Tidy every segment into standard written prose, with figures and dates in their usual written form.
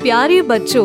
प्यारे बच्चों,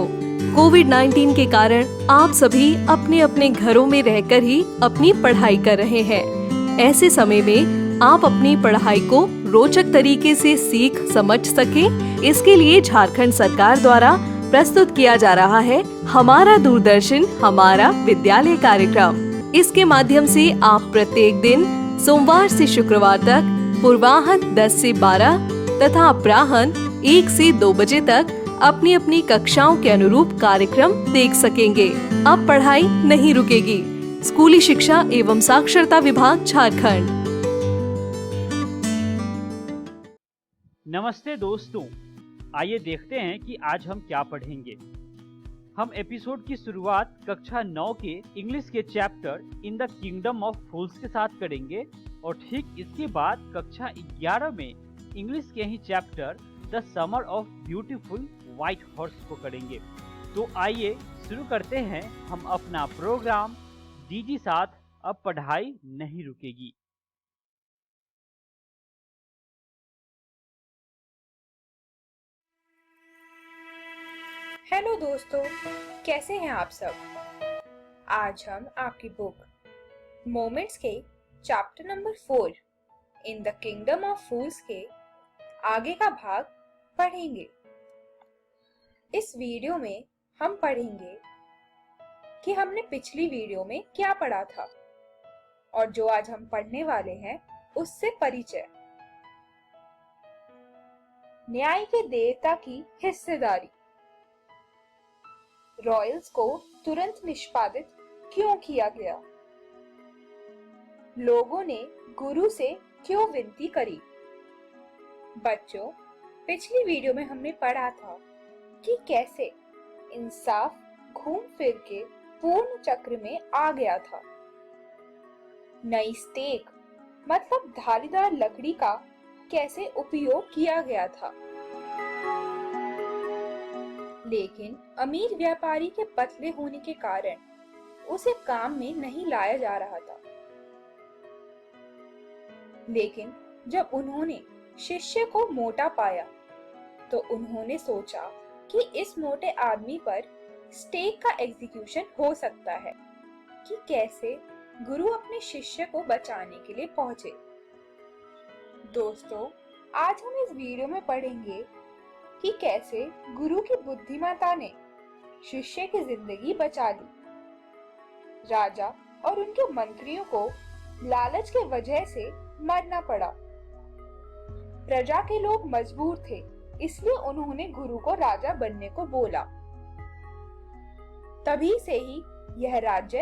कोविड-19 के कारण आप सभी अपने अपने घरों में रहकर ही अपनी पढ़ाई कर रहे हैं। ऐसे समय में आप अपनी पढ़ाई को रोचक तरीके से सीख समझ सकें, इसके लिए झारखंड सरकार द्वारा प्रस्तुत किया जा रहा है हमारा दूरदर्शन हमारा विद्यालय कार्यक्रम। इसके माध्यम से आप प्रत्येक दिन सोमवार से शुक्रवार तक पूर्वाह्न 10 से 12 तथा अपराह्न 1 से 2 बजे तक अपनी अपनी कक्षाओं के अनुरूप कार्यक्रम देख सकेंगे। अब पढ़ाई नहीं रुकेगी। स्कूली शिक्षा एवं साक्षरता विभाग झारखंड। नमस्ते दोस्तों, आइए देखते हैं कि आज हम क्या पढ़ेंगे। हम एपिसोड की शुरुआत कक्षा 9 के इंग्लिश के chapter in the kingdom of fools के साथ करेंगे और ठीक इसके बाद कक्षा 11 में इंग्लिश के ही chapter the summer of beautiful white horse को करेंगे। तो आइए शुरू करते हैं हम अपना प्रोग्राम डीजी साथ अब पढ़ाई नहीं रुकेगी। हेलो दोस्तों, कैसे हैं आप सब? आज हम आपकी बुक मोमेंट्स के chapter number 4 in the kingdom of fools के आगे का भाग पढ़ेंगे। इस वीडियो में हम पढ़ेंगे कि हमने पिछली वीडियो में क्या पढ़ा था और जो आज हम पढ़ने वाले हैं उससे परिचय। न्याय के देवता की हिस्सेदारी। रॉयल्स को तुरंत निष्पादित क्यों किया गया? लोगों ने गुरु से क्यों विनती करी? बच्चों, पिछली वीडियो में हमने पढ़ा था कि कैसे इंसाफ घूम फिर के पूर्ण चक्र में आ गया था। नई स्टेक मतलब धारीदार लकड़ी का कैसे उपयोग किया गया था, लेकिन अमीर व्यापारी के पतले होने के कारण उसे काम में नहीं लाया जा रहा था। लेकिन जब उन्होंने शिष्य को मोटा पाया तो उन्होंने सोचा कि इस मोटे आदमी पर स्टेक का एग्जीक्यूशन हो सकता है कि कैसे गुरु अपने शिष्य को बचाने के लिए पहुंचे। दोस्तों, आज हम इस वीडियो में पढ़ेंगे कि कैसे गुरु की बुद्धिमत्ता ने शिष्य की जिंदगी बचा ली। राजा और उनके मंत्रियों को लालच के वजह से मरना पड़ा। प्रजा के लोग मजबूर थे, इसलिए उन्होंने गुरु को राजा बनने को बोला। तभी से ही यह राज्य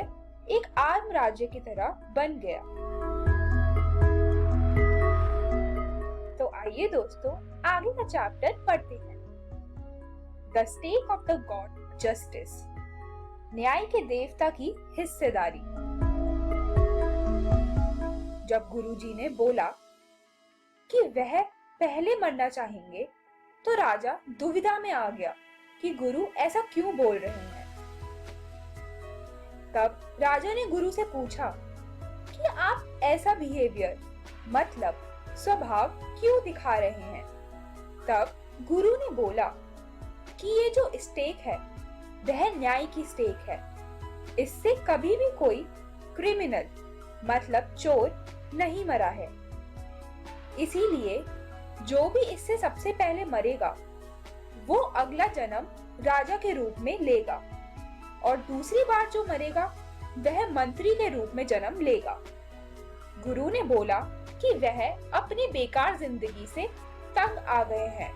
एक आम राज्य की तरह बन गया। तो आइए दोस्तों, आगे का चैप्टर पढ़ते हैं। The stake of the god justice. न्याय के देवता की हिस्सेदारी। जब गुरुजी ने बोला कि वह पहले मरना चाहेंगे तो राजा दुविधा में आ गया कि गुरु ऐसा क्यों बोल रहे हैं। तब राजा ने गुरु से पूछा कि आप ऐसा बिहेवियर मतलब स्वभाव क्यों दिखा रहे हैं। तब गुरु ने बोला कि ये जो स्टेक है वह न्याय की स्टेक है। इससे कभी भी कोई क्रिमिनल मतलब चोर नहीं मरा है। इसीलिए जो भी इससे सबसे पहले मरेगा वो अगला जन्म राजा के रूप में लेगा और दूसरी बार जो मरेगा वह मंत्री के रूप में जन्म लेगा। गुरु ने बोला कि वह अपनी बेकार जिंदगी से तंग आ गए हैं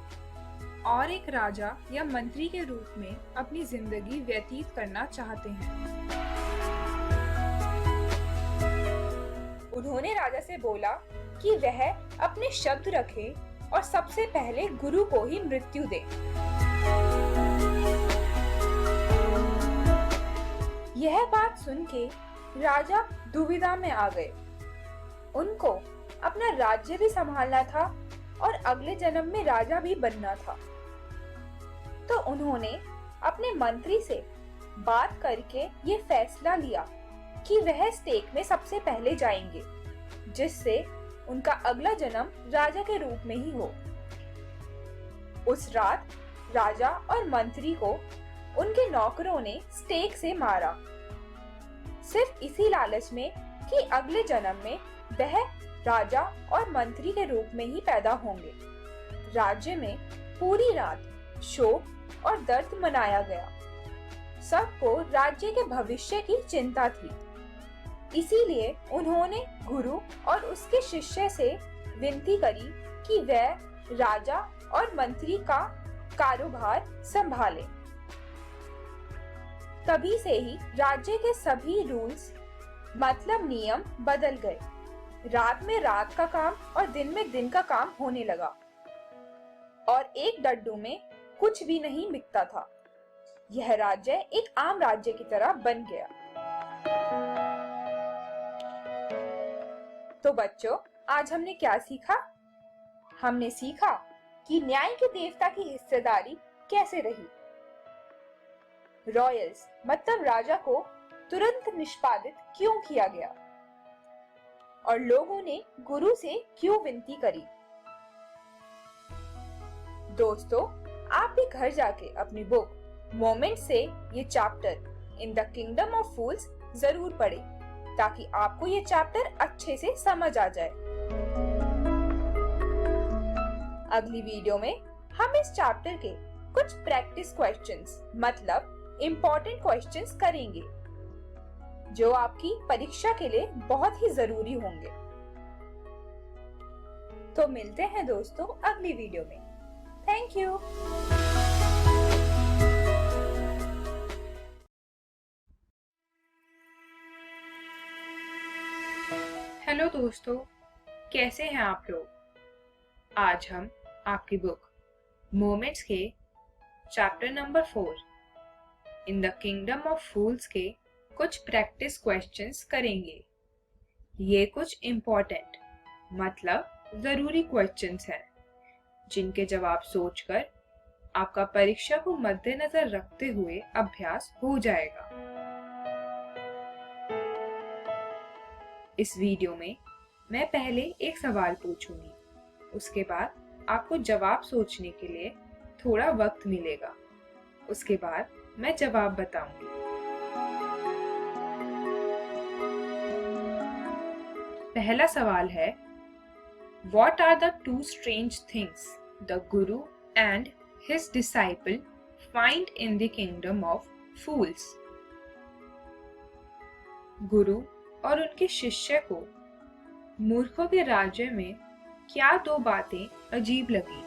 और एक राजा या मंत्री के रूप में अपनी जिंदगी व्यतीत करना चाहते हैं। उन्होंने राजा से बोला कि वह अपने शब्द रखे और सबसे पहले गुरु को ही मृत्यु दे। यह बात सुन के राजा दुविधा में आ गए। उनको अपना राज्य भी संभालना था और अगले जन्म में राजा भी बनना था। तो उन्होंने अपने मंत्री से बात करके ये फैसला लिया कि वह स्टेक में सबसे पहले जाएंगे, जिससे उनका अगला जन्म राजा के रूप में ही हो। उस रात राजा और मंत्री को उनके नौकरों ने स्टेक से मारा, सिर्फ इसी लालच में कि अगले जन्म में वह राजा और मंत्री के रूप में ही पैदा होंगे। राज्य में पूरी रात शोक और दर्द मनाया गया। सबको राज्य के भविष्य की चिंता थी। इसीलिए उन्होंने गुरु और उसके शिष्य से विनती करी कि वह राजा और मंत्री का कारोबार संभाले। तभी से ही राज्य के सभी रूल्स मतलब नियम बदल गए। रात में रात का काम और दिन में दिन का काम होने लगा और एक डड्डू में कुछ भी नहीं बिकता था। यह राज्य एक आम राज्य की तरह बन गया। तो बच्चों, आज हमने क्या सीखा? हमने सीखा कि न्याय के देवता की हिस्सेदारी कैसे रही। रॉयल्स मतलब राजा को तुरंत निष्पादित क्यों किया गया और लोगों ने गुरु से क्यों विनती करी। दोस्तों, आप भी घर जाके अपनी बुक मोमेंट से ये chapter in the kingdom of fools जरूर पढ़ें ताकि आपको ये चैप्टर अच्छे से समझ आ जाए। अगली वीडियो में हम इस चैप्टर के कुछ प्रैक्टिस क्वेश्चंस मतलब इम्पोर्टेंट क्वेश्चंस करेंगे जो आपकी परीक्षा के लिए बहुत ही जरूरी होंगे। तो मिलते हैं दोस्तों अगली वीडियो में। Thank you. हेलो दोस्तों, कैसे हैं आप लोग? आज हम आपकी बुक मोमेंट्स के chapter number 4 in the kingdom of fools के कुछ प्रैक्टिस क्वेश्चंस करेंगे। ये कुछ इम्पोर्टेंट मतलब जरूरी क्वेश्चंस हैं जिनके जवाब सोचकर आपका परीक्षा को मद्देनजर रखते हुए अभ्यास हो जाएगा। इस वीडियो में मैं पहले एक सवाल पूछूंगी, उसके बाद आपको जवाब सोचने के लिए थोड़ा वक्त मिलेगा। उसके बाद मैं जवाब बताऊंगी। पहला सवाल है, What are the two strange things the Guru and his disciple find in the kingdom of fools? गुरु और उनके शिष्य को मूर्खों के राज्य में क्या दो बातें अजीब लगी?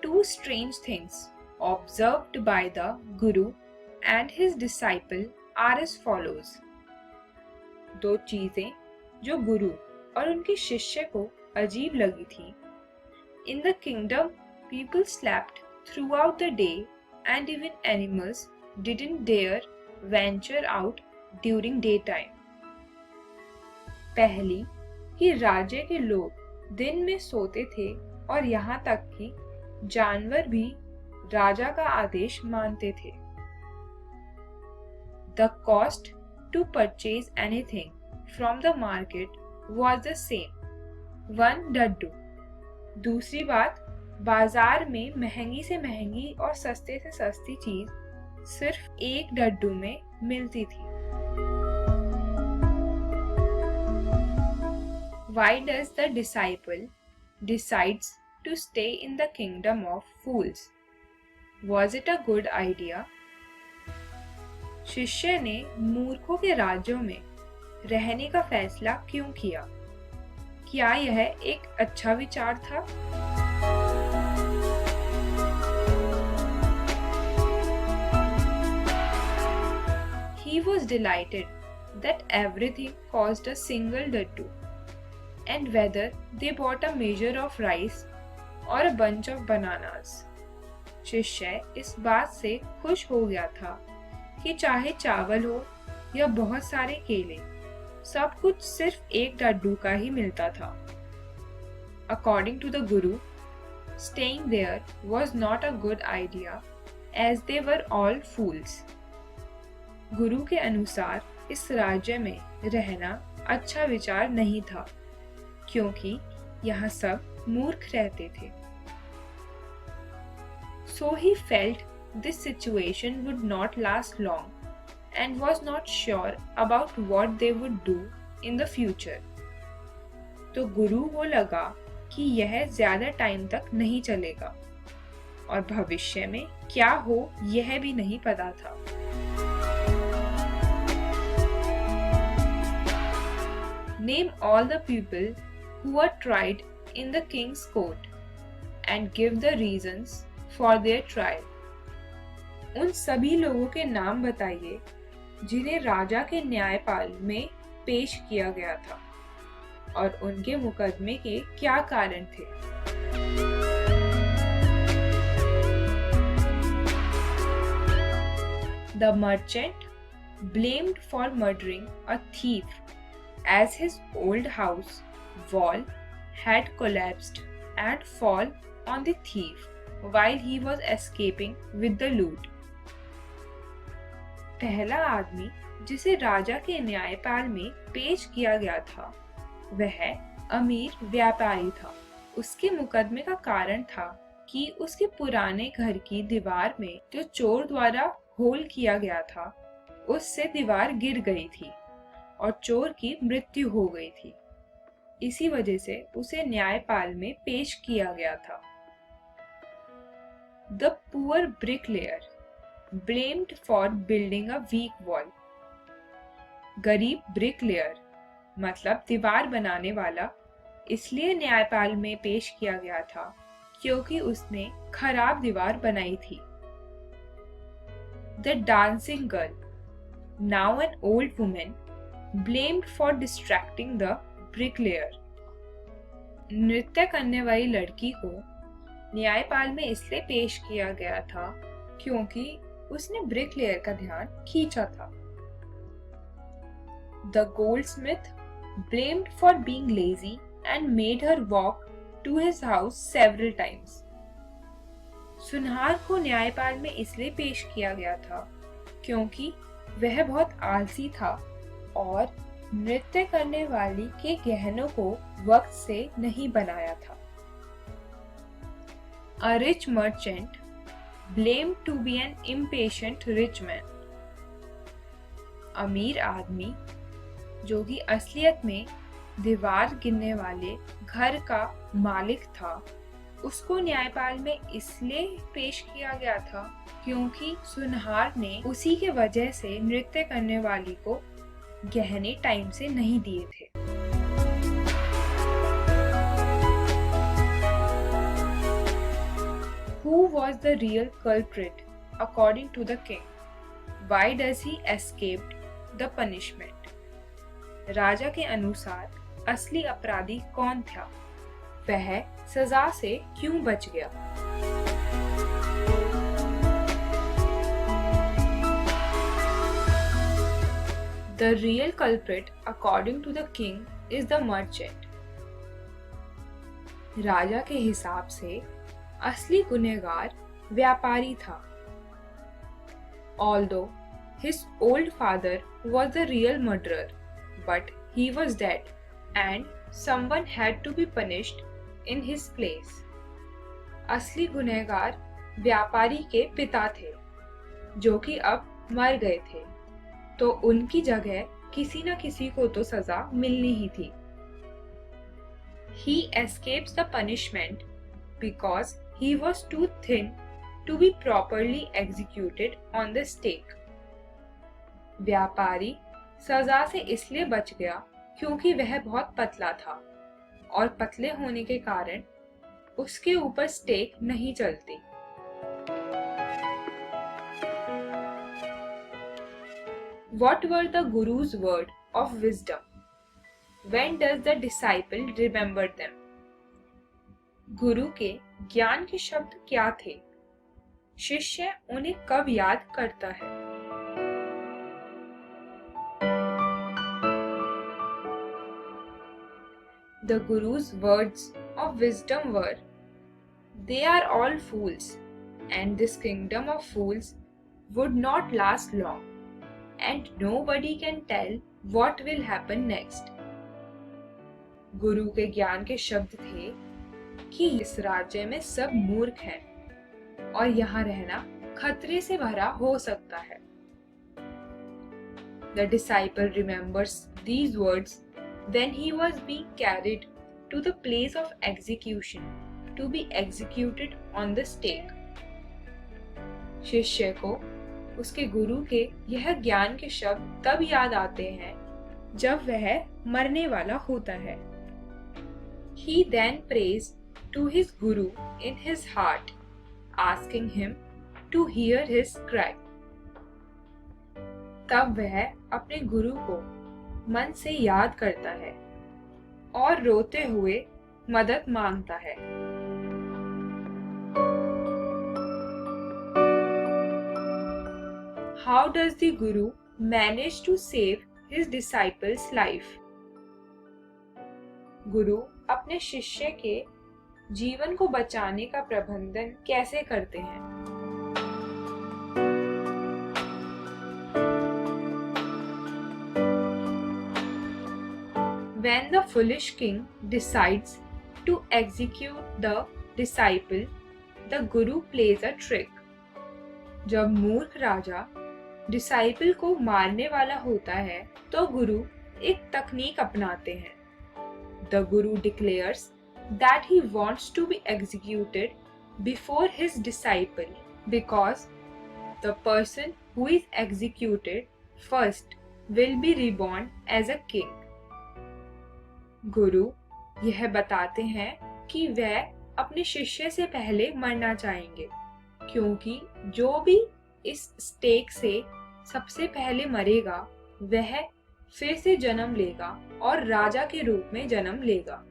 Two strange things observed by the Guru and his disciple are as follows. दो चीजें जो गुरु और उनके शिष्य को अजीब लगी थी। In the kingdom, people slept throughout the day and even animals didn't dare venture out during daytime. पहली कि राज्य के लोग दिन में सोते थे और यहाँ तक कि जानवर भी राजा का आदेश मानते थे। The cost to purchase anything from the market was the same, one daddu. दूसरी बात, बाजार में महंगी से महंगी और सस्ते से सस्ती चीज सिर्फ एक डड्डू में मिलती थी। Why does the disciple decides to stay in the kingdom of fools? Was it a good idea? शिष्य ने मूर्खों के राज्यों में रहने का फैसला क्यों किया? क्या यह एक अच्छा विचार था? He was delighted that everything cost a single daddu, and whether they bought a measure of rice or a bunch of bananas. शिष्य इस बात से खुश हो गया था कि चाहे चावल हो या बहुत सारे केले, सब कुछ सिर्फ एक डड्डू का ही मिलता था। According to the Guru, staying there was not a good idea as they were all fools. गुरु के अनुसार इस राज्य में रहना अच्छा विचार नहीं था क्योंकि यहाँ सब मूर्ख रहते थे। So he felt this situation would not last long and was not sure about what they would do in the future. तो गुरु को लगा कि यह ज्यादा टाइम तक नहीं चलेगा और भविष्य में क्या हो यह भी नहीं पता था। Name all the people who were tried in the king's court and give the reasons for their trial. उन सभी लोगों के नाम बताइए जिन्हें राजा के न्यायपाल में पेश किया गया था और उनके मुकदमे के क्या कारण थे। The merchant, blamed for murdering a thief, as his old house wall had collapsed and fall on the thief while he was escaping with the loot. पहला आदमी जिसे राजा के न्यायपाल में पेश किया गया था वह अमीर व्यापारी था। उसके मुकदमे का कारण था कि उसके पुराने घर की दीवार में जो चोर द्वारा होल किया गया था उससे दीवार गिर गई थी और चोर की मृत्यु हो गई थी। इसी वजह से उसे न्यायपाल में पेश किया गया था। The poor bricklayer, blamed for building a weak wall. गरीब ब्रिकलेयर मतलब दीवार बनाने वाला इसलिए न्यायपाल में पेश किया गया था क्योंकि उसने खराब दीवार बनाई थी। The dancing girl, now an old woman, blamed for distracting the bricklayer. नृत्य करने वाली लड़की को न्यायपाल में इसलिए पेश किया गया था क्योंकि उसने ब्रिकलेयर का ध्यान खींचा था। The goldsmith, blamed for being lazy and made her walk to his house several times. सुनहार को न्यायपाल में इसलिए पेश किया गया था क्योंकि वह बहुत आलसी था और नृत्य करने वाली के गहनों को वक्त से नहीं बनाया था। A rich merchant, blamed to be an impatient rich man. अमीर आदमी जो कि असलियत में दीवार गिरने वाले घर का मालिक था उसको न्यायपाल में इसलिए पेश किया गया था क्योंकि सुनहार ने उसी के वजह से नृत्य करने वाली को गहने टाइम से नहीं दिए थे। Who was the real culprit according to the king? Why does he escape the punishment? राजा के अनुसार असली अपराधी कौन था? वह सजा से क्यों बच गया? The real culprit according to the king is the merchant. राजा के हिसाब से असली गुनहगार व्यापारी था। Although his old father was the real murderer, but he was dead and someone had to be punished in his place. असली गुनहगार व्यापारी के पिता थे जो कि अब मर गए थे, तो उनकी जगह किसी न किसी को तो सजा मिलनी ही थी। He escapes the punishment because he was too thin to be properly executed on the stake. व्यापारी सजा से इसलिए बच गया क्योंकि वह बहुत पतला था और पतले होने के कारण उसके ऊपर स्टेक नहीं चलती। What were the Guru's word of wisdom? When does the disciple remember them? गुरु के ज्ञान के शब्द क्या थे? शिष्य उन्हें कब याद करता है? The Guru's words of wisdom were, "They are all fools, and this kingdom of fools would not last long, and nobody can tell what will happen next." गुरु के ज्ञान के शब्द थे कि इस राज्य में सब मूर्ख हैं और यहाँ रहना खतरे से भरा हो सकता है। The disciple remembers these words when he was being carried to the place of execution to be executed on the stake. शिष्य को उसके गुरु के यह ज्ञान के शब्द तब याद आते हैं जब वह मरने वाला होता है। He then prays to his guru in his heart, asking him to hear his cry. तब वह अपने गुरु को मन से याद करता है और रोते हुए मदद मांगता है। How does the guru manage to save his disciple's life? गुरु अपने शिष्य के जीवन को बचाने का प्रबंधन कैसे करते हैं? When the foolish king decides to execute the disciple, the guru plays a trick. जब मूर्ख राजा डिसाइपल को मारने वाला होता है तो गुरु एक तकनीक अपनाते हैं। The guru declares that he wants to be executed before his disciple because the person who is executed first will be reborn as a king. गुरु यह बताते हैं कि वह अपने शिष्य से पहले मरना चाहेंगे क्योंकि जो भी इस स्टेक से सबसे पहले मरेगा वह फिर से जन्म लेगा और राजा के रूप में जन्म लेगा।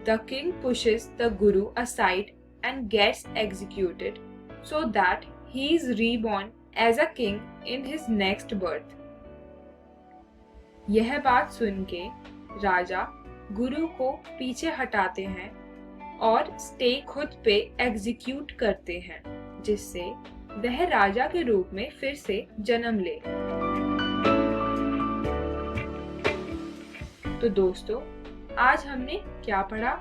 The king pushes the guru aside and gets executed so that he is reborn as a king in his next birth. यह बात सुन के राजा गुरु को पीछे हटाते हैं और स्टेक खुद पे एग्जीक्यूट करते हैं जिससे वह राजा के रूप में फिर से जन्म ले। तो दोस्तों, आज हमने क्या पढ़ा?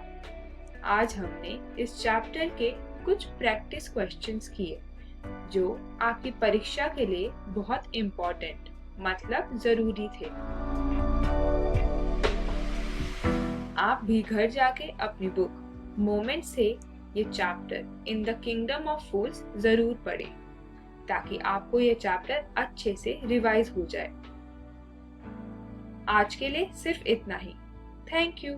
आज हमने इस चैप्टर के कुछ प्रैक्टिस क्वेश्चंस किए जो आपकी परीक्षा के लिए बहुत इम्पोर्टेंट मतलब जरूरी थे। आप भी घर जाके अपनी बुक मोमेंट से ये chapter in the kingdom of fools जरूर पढ़ें ताकि आपको ये चैप्टर अच्छे से रिवाइज हो जाए। आज के लिए सिर्फ इतना ही। Thank you.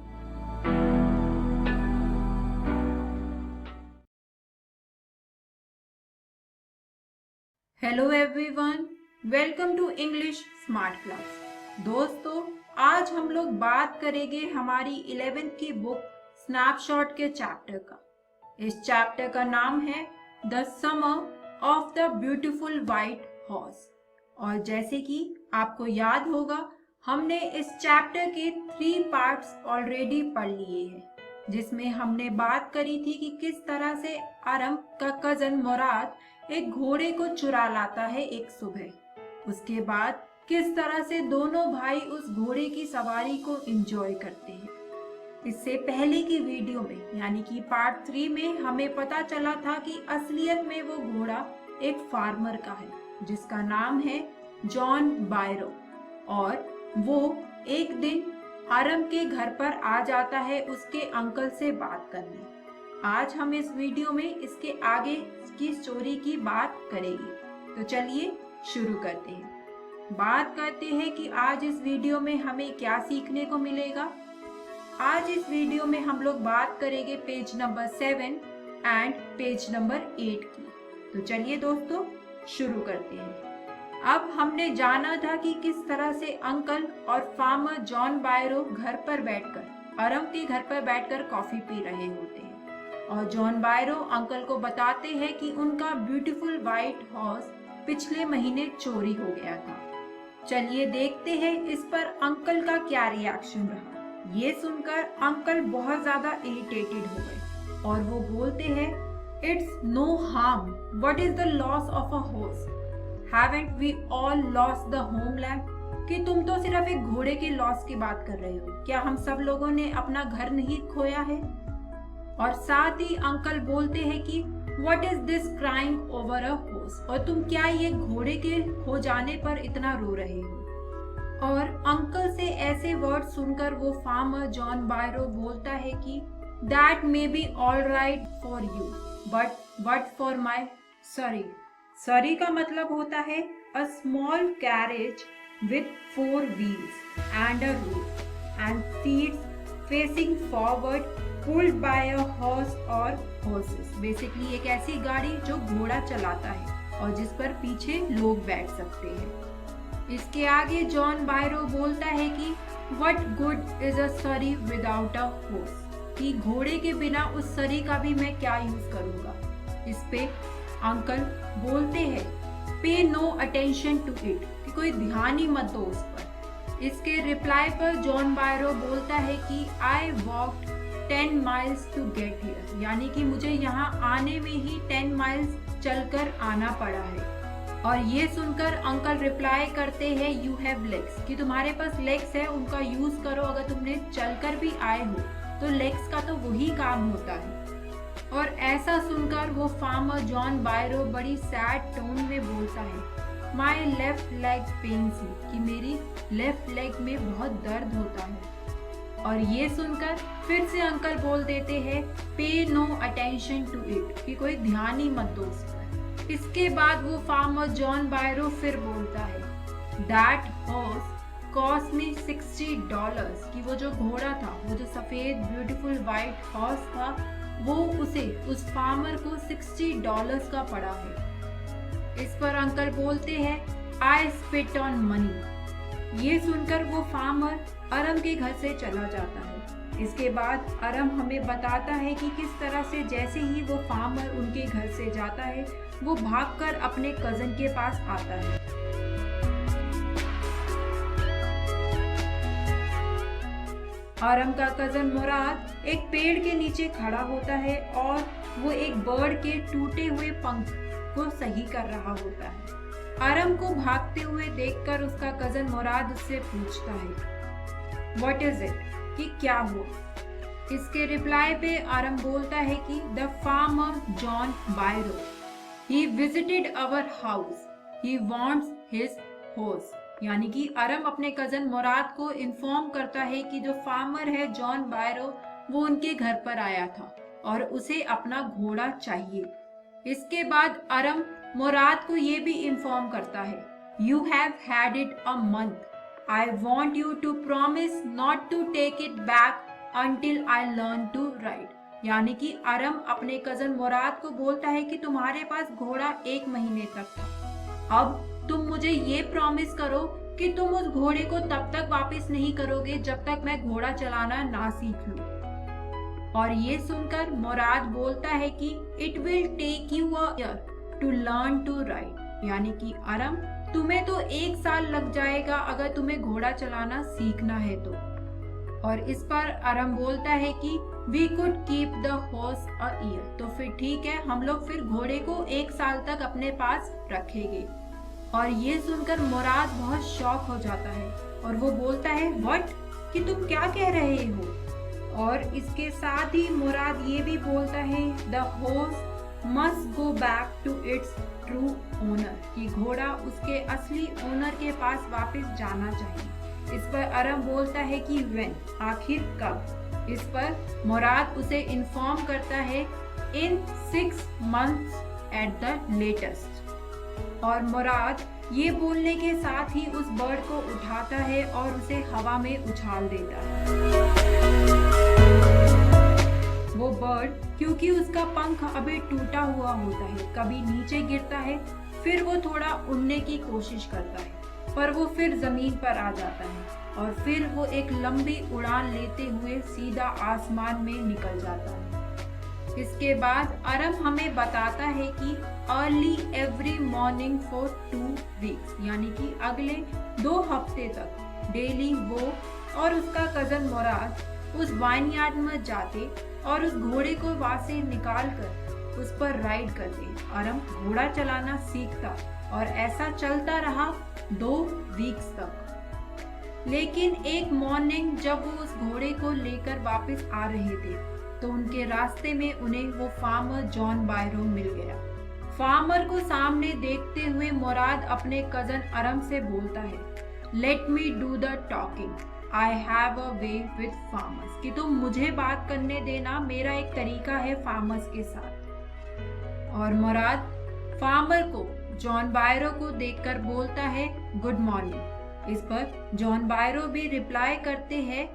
Hello everyone, welcome to English smart class. दोस्तों, आज हम लोग बात करेंगे हमारी 11th की बुक स्नैपशॉट के चैप्टर का। इस चैप्टर का नाम है the summer of the beautiful white horse. और जैसे कि आपको याद होगा, हमने इस चैप्टर के 3 पार्ट्स ऑलरेडी पढ़ लिए हैं, जिसमें हमने बात करी थी कि किस तरह से अरम का कजन मुराद एक घोड़े को चुरा लाता है एक सुबह। उसके बाद किस तरह से दोनों भाई उस घोड़े की सवारी को एंजॉय करते हैं। इससे पहले की वीडियो में यानी कि पार्ट 3 में हमें पता चला था कि असलियत में वो घोड़ा एक फार्मर का है जिसका नाम है जॉन बायरो, और वो एक दिन अरम के घर पर आ जाता है उसके अंकल से बात करने। आज हम इस वीडियो में इसके आगे की स्टोरी की बात करेंगे। तो चलिए शुरू करते हैं। बात करते हैं कि आज इस वीडियो में हमें क्या सीखने को मिलेगा। आज इस वीडियो में हम लोग बात करेंगे page number 7 and page number 8 की। तो चलिए दोस्तों शुरू करते हैं। अब हमने जाना था कि किस तरह से अंकल और फार्मर जॉन बायरो घर पर बैठकर अरम के घर पर बैठकर कॉफी पी रहे होते हैं और जॉन बायरो अंकल को बताते हैं कि उनका ब्यूटीफुल वाइट हॉर्स पिछले महीने चोरी हो गया था। चलिए देखते हैं इस पर अंकल का क्या रिएक्शन रहा। ये सुनकर अंकल बहुत ज्यादा इरिटेटेड हो गए और वो बोलते हैं, it's no harm, what is the loss of a horse? Haven't we all lost the homeland? कि तुम तो सिर्फ एक घोड़े के लॉस की बात कर रहे हो। क्या हम सब लोगों ने अपना घर नहीं खोया है? और साथ ही अंकल बोलते हैं कि what is this crying over a horse, और तुम क्या ये घोड़े के खो जाने पर इतना रो रहे हो? और अंकल से ऐसे वर्ड सुनकर वो फार्मर जॉन बायरो बोलता है कि that may be all right for you but for my सरी। सरी का मतलब होता है a small carriage with 4 wheels and a roof and seats facing forward pulled by a horse or horses। Basically एक ऐसी गाड़ी जो घोड़ा चलाता है और जिस पर पीछे लोग बैठ सकते हैं। इसके आगे जॉन बायरो बोलता है कि what good is a surrey without a horse, कि घोड़े के बिना उस सरी का भी मैं क्या यूज करूंगा। इस पे अंकल बोलते हैं पे नो अटेंशन टू इट, कि कोई ध्यान ही मत दो उस पर। इसके रिप्लाई पर जॉन बायरो बोलता है कि I walked 10 miles to get here, यानी कि मुझे यहाँ आने में ही 10 miles चलकर आना पड़ा है। और ये सुनकर अंकल रिप्लाई करते हैं यू हैव लेग्स, कि तुम्हारे पास लेग्स है, उनका यूज करो। अगर तुमने चलकर भी आए हो तो लेग्स का तो वही काम होता है। और ऐसा सुनकर वो फार्मर जॉन बायरो बड़ी सैड टोन में बोलता है माई लेफ्ट लेग पेन्स मी, कि मेरी लेफ्ट लेग में बहुत दर्द होता है। और ये सुनकर फिर से अंकल बोल देते हैं पे नो अटेंशन टू इट, कि कोई ध्यान ही मत दो उस पर। इसके बाद वो फार्मर जॉन बायरो फिर बोलता है दैट हॉर्स कॉस्ट मी $60, कि वो जो घोड़ा था, वो जो सफेद ब्यूटीफुल वाइट हॉर्स था, वो उसे उस फार्मर को $60 का पड़ा है। इस पर अंकल बोलते हैं आई स्पिट ऑन मनी। ये सुनकर वो फार्मर अरम के घर से चला जाता है। इसके बाद अरम हमें बताता है कि किस तरह से जैसे ही वो फार्मर उनके घर से जाता है, वो भागकर अपने कजन के पास आता है। आरम का कजन मुराद एक पेड़ के नीचे खड़ा होता है और वो एक बर्ड के टूटे हुए पंख को सही कर रहा होता है। आरम को भागते हुए देखकर उसका कजन मुराद उससे पूछता है व्हाट इज इट, कि क्या हुआ। इसके रिप्लाई पे आरम बोलता है कि the farmer John बायरो he visited our house, he wants his horse, यानी कि अरम अपने कजन मुराद को इन्फॉर्म करता है कि जो फार्मर है जॉन बायरो, वो उनके घर पर आया था और उसे अपना घोड़ा चाहिए। इसके बाद अरम मुराद को ये भी इन्फॉर्म करता है you have had it a month, I want you to promise not to take it back until I learn to ride, यानी कि अरम अपने कजन मुराद को बोलता है कि तुम्हारे पास घोड़ा 1 महीने तक था, अब तुम मुझे ये प्रॉमिस करो कि तुम उस घोड़े को तब तक वापस नहीं करोगे जब तक मैं घोड़ा चलाना ना सीख लूं। और ये सुनकर मुराद बोलता है कि it will take you a year to learn to ride, यानी कि अरम तुम्हें तो 1 साल लग जाएगा अगर तुम्हें घोड़ा चलाना सीखना है तो। और इस पर अरम बोलता है कि we could keep the horse a year, तो फिर ठीक है, हम लोग फिर घोड़े को 1 साल तक अपने पास रखेंगे। और ये सुनकर मुराद बहुत शॉक हो जाता है और वो बोलता है व्हाट, कि तुम क्या कह रहे हो। और इसके साथ ही मुराद ये भी बोलता है the horse must go back to its true owner, कि घोड़ा उसके असली ओनर के पास वापस जाना चाहिए। इस पर अरम बोलता है कि व्हेन, आखिर कब। इस पर मुराद उसे इन्फॉर्म करता है इन 6 months एट द लेटेस्ट। और मुराद ये बोलने के साथ ही उस बर्ड को उठाता है और उसे हवा में उछाल देता है। वो बर्ड, क्योंकि उसका पंख अभी टूटा हुआ होता है, कभी नीचे गिरता है, फिर वो थोड़ा उड़ने की कोशिश करता है, पर वो फिर जमीन पर आ जाता है और फिर वो एक लंबी उड़ान लेते हुए सीधा आसमान में निकल जाता है। इसके बाद अरम हमें बताता है कि early every morning for 2 weeks, यानी कि अगले 2 हफ्ते तक डेली वो और उसका कजन मुराद उस वाइन यार्ड में जाते और उस घोड़े को वहां से निकाल कर उस पर राइड करते। अरम घोड़ा चलाना सीखता और ऐसा चलता रहा 2 weeks तक। लेकिन एक मॉर्निंग जब वो उस घोड़े को लेकर वापस आ रहे थे तो उनके रास्ते में उन्हें वो फार्मर जॉन बायरो मिल गया। फार्मर को सामने देखते हुए मुराद अपने कजन अरम से बोलता है, let me do the talking, I have a way with farmers, कि तुम मुझे बात करने देना, मेरा एक तरीका है फार्मर्स के साथ। और मुराद फार्मर को जॉन बायरो को देखकर बोलता है, गुड मॉर्निंग। इस पर जॉन बायरो भी रिप्लाई करते हैं,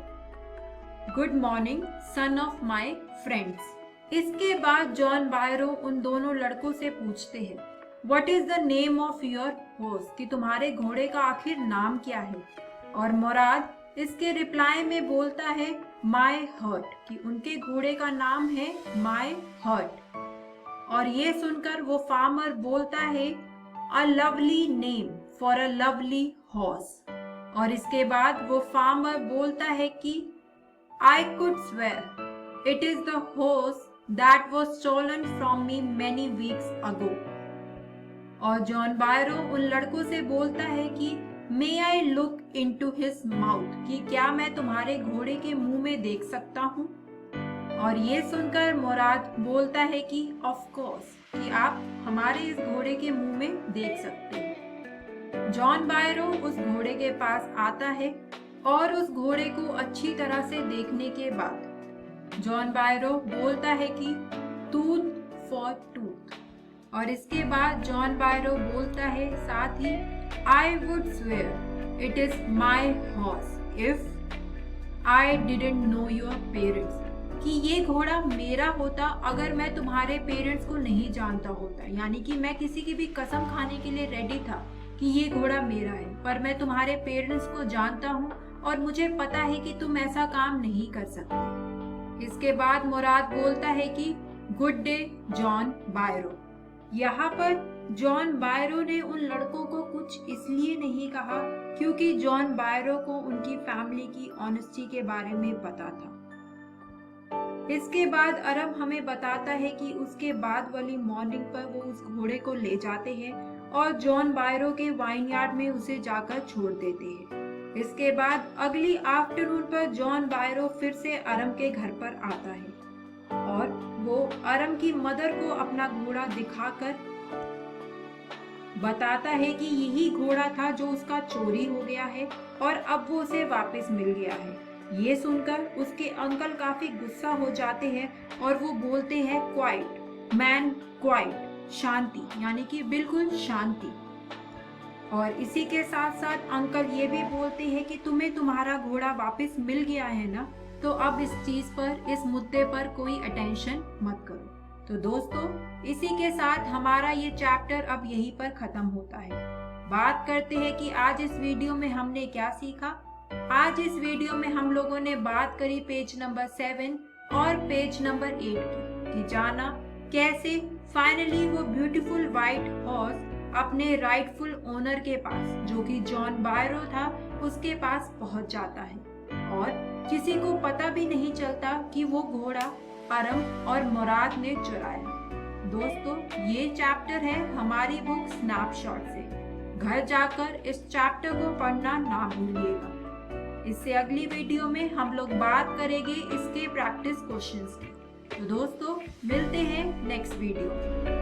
good morning son of my friends. इसके बाद जॉन बायरो उन दोनों लड़कों से पूछते हैं, what is the name of your horse, कि तुम्हारे घोड़े का आखिर नाम क्या है। और मुराद इसके रिप्लाई में बोलता है, माय हर्ट, कि उनके घोड़े का नाम है माय हर्ट। और ये सुनकर वो फार्मर बोलता है, a lovely name for a lovely horse. और इसके बाद वो फार्मर बोलता है कि I could swear it is the horse that was stolen from me many weeks ago. और जॉन बायरो उन लड़कों से बोलता है कि May I look into his mouth, कि क्या मैं तुम्हारे घोड़े के मुंह में देख सकता हूँ। और ये सुनकर मुराद बोलता है कि of course, कि आप हमारे इस घोड़े के मुंह में देख सकते हैं। जॉन बायरो उस घोड़े के पास आता है और उस घोड़े को अच्छी तरह से देखने के बाद जॉन बायरो बोलता है कि टूथ फॉर टूथ। और इसके बाद जॉन बायरो बोलता है साथ ही, I would swear it is my horse if I didn't know your parents, कि ये घोड़ा मेरा होता अगर मैं तुम्हारे पेरेंट्स को नहीं जानता होता। यानी कि मैं किसी की भी कसम खाने के लिए रेडी था कि ये घोड़ा मेरा है, पर मैं तुम्हारे पेरेंट्स को जानता हूँ और मुझे पता है कि तुम ऐसा काम नहीं कर सकते। इसके बाद मुराद बोलता है कि गुड डे जॉन बायरो। यहाँ पर जॉन बायरो ने उन लड़कों को कुछ इसलिए नहीं कहा क्योंकि जॉन बायरो को उनकी फैमिली की ऑनेस्टी के बारे में पता था। इसके बाद अरब हमें बताता है कि उसके बाद वाली मॉर्निंग पर वो उस घोड़े को ले जाते हैं और जॉन बायरो के वाइन यार्ड में उसे जाकर छोड़ देते हैं। इसके बाद अगली आफ्टरनून पर जॉन बायरो फिर से अरम के घर पर आता है और वो अरम की मदर को अपना घोड़ा दिखाकर बताता है कि यही घोड़ा था जो उसका चोरी हो गया है और अब वो उसे वापस मिल गया है। ये सुनकर उसके अंकल काफी गुस्सा हो जाते हैं और वो बोलते हैं, क्वाइट मैन क्वाइट, शांति, यानी कि बिल्कुल शांति। और इसी के साथ साथ अंकल ये भी बोलते हैं कि तुम्हें तुम्हारा घोड़ा वापस मिल गया है ना, तो अब इस चीज पर, इस मुद्दे पर कोई अटेंशन मत करो। तो दोस्तों, इसी के साथ हमारा ये चैप्टर अब यहीं पर खत्म होता है। बात करते हैं कि आज इस वीडियो में हमने क्या सीखा। आज इस वीडियो में हम लोगों ने बात करी पेज नंबर 7 और पेज नंबर 8 की, कि जाना कैसे फाइनली वो ब्यूटीफुल व्हाइट हॉर्स अपने राइटफुल ओनर के पास, जो कि जॉन बायरो था, उसके पास पहुंच जाता है और किसी को पता भी नहीं चलता कि वो घोड़ा अरम और मुराद ने चुराया। दोस्तों, ये चैप्टर है हमारी बुक स्नैपशॉट से। घर जाकर इस चैप्टर को पढ़ना ना भूलिएगा। इससे अगली वीडियो में हम लोग बात करेंगे इसके प्रैक्टिस क्वेश्चंस की। तो दोस्तों, मिलते हैं नेक्स्ट वीडियो में।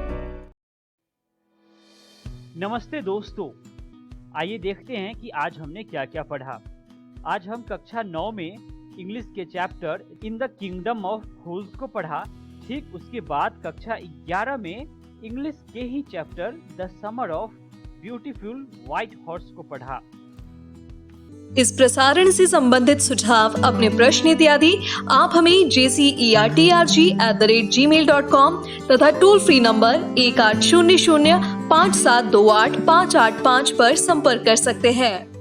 नमस्ते दोस्तों, आइए देखते हैं कि आज हमने क्या क्या पढ़ा। आज हम कक्षा 9 में इंग्लिश के chapter in the kingdom of fools को पढ़ा। ठीक उसके बाद कक्षा 11 में इंग्लिश के ही chapter the summer of beautiful white horse को पढ़ा। इस प्रसारण से संबंधित सुझाव, अपने प्रश्न इत्यादि आप हमें jcerg@gmail.com तथा टोल फ्री नंबर 1800 5728 585 पर संपर्क कर सकते हैं।